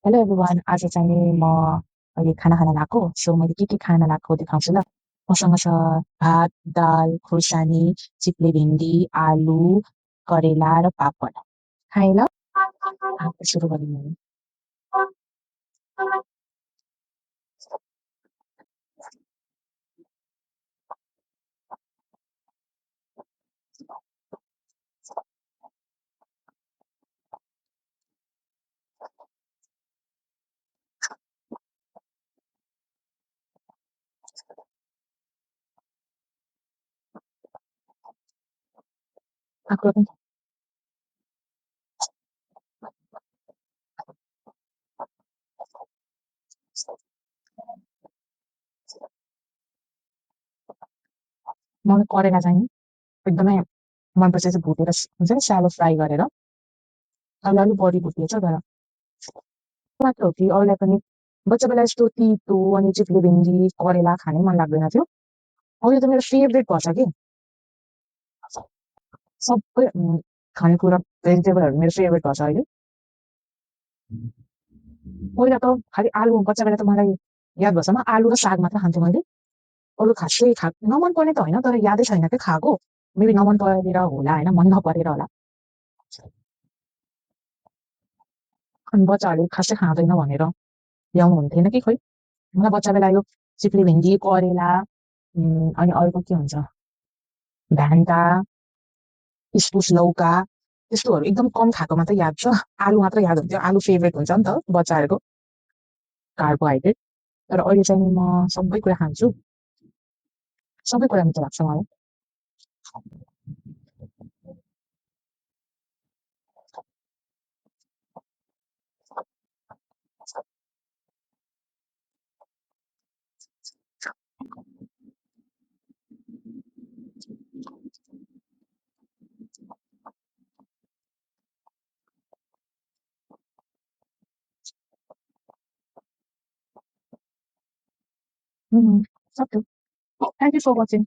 Hello everyone आज चाहिँ म अहिले खाना खान लागेको सो मैले के खान लागेको देखाउँछु ल। मसँग छ भात दाल खुर्सानी चिप्ले भिन्डी आलु करेला र पापड। खाएँ ल। सुरु गरौँ मैले। आएको पनि मलाई करेला चाहिँ एकदमै मनपर्छ चाहिँ भुटेर हुन्छ नि स्यालो फ्राई गरेर अलिअलि बढी भुटिएछ तर मात्र हो कि अरूलाई पनि बच्चा बेला यस्तो तितो अनि चिप्ले भिन्डी करेला खानै मन लाग्दैन थियो। अहिले त मेरो फेभरेट भएछ कि सबै खानेकुरा भेजिटेबलहरू मेरो फेभरेट भएछ अहिले। पहिला त खालि आलु बच्चा बेला त मलाई याद भएछ म आलु र साग मात्र खान्थेँ मैले। अरू खासै नमन पर्ने त होइन तर यादै छैन क्या खाएको। मेबी नमन परेर होला होइन मन नपरेर होला। अनि बच्चाहरूले खासै खाँदैन भनेर ल्याउनु हुन्थेन कि खोइ। मलाई बच्चा बेला यो चिप्ले भिन्डी करेला अनि अर्को के हुन्छ भेन्टा इस्कुस लौका त्यस्तोहरू एकदम कम खाएको मात्रै याद छ। आलु मात्र याद हुन्थ्यो। आलु फेभरेट हुन्छ नि त बच्चाहरूको कार्बोहाइड्रेट। तर अहिले चाहिँ म सबै कुरा खान्छु। सबै कुरा मिठो लाग्छ मलाई। सक्यो। Thank you for watching.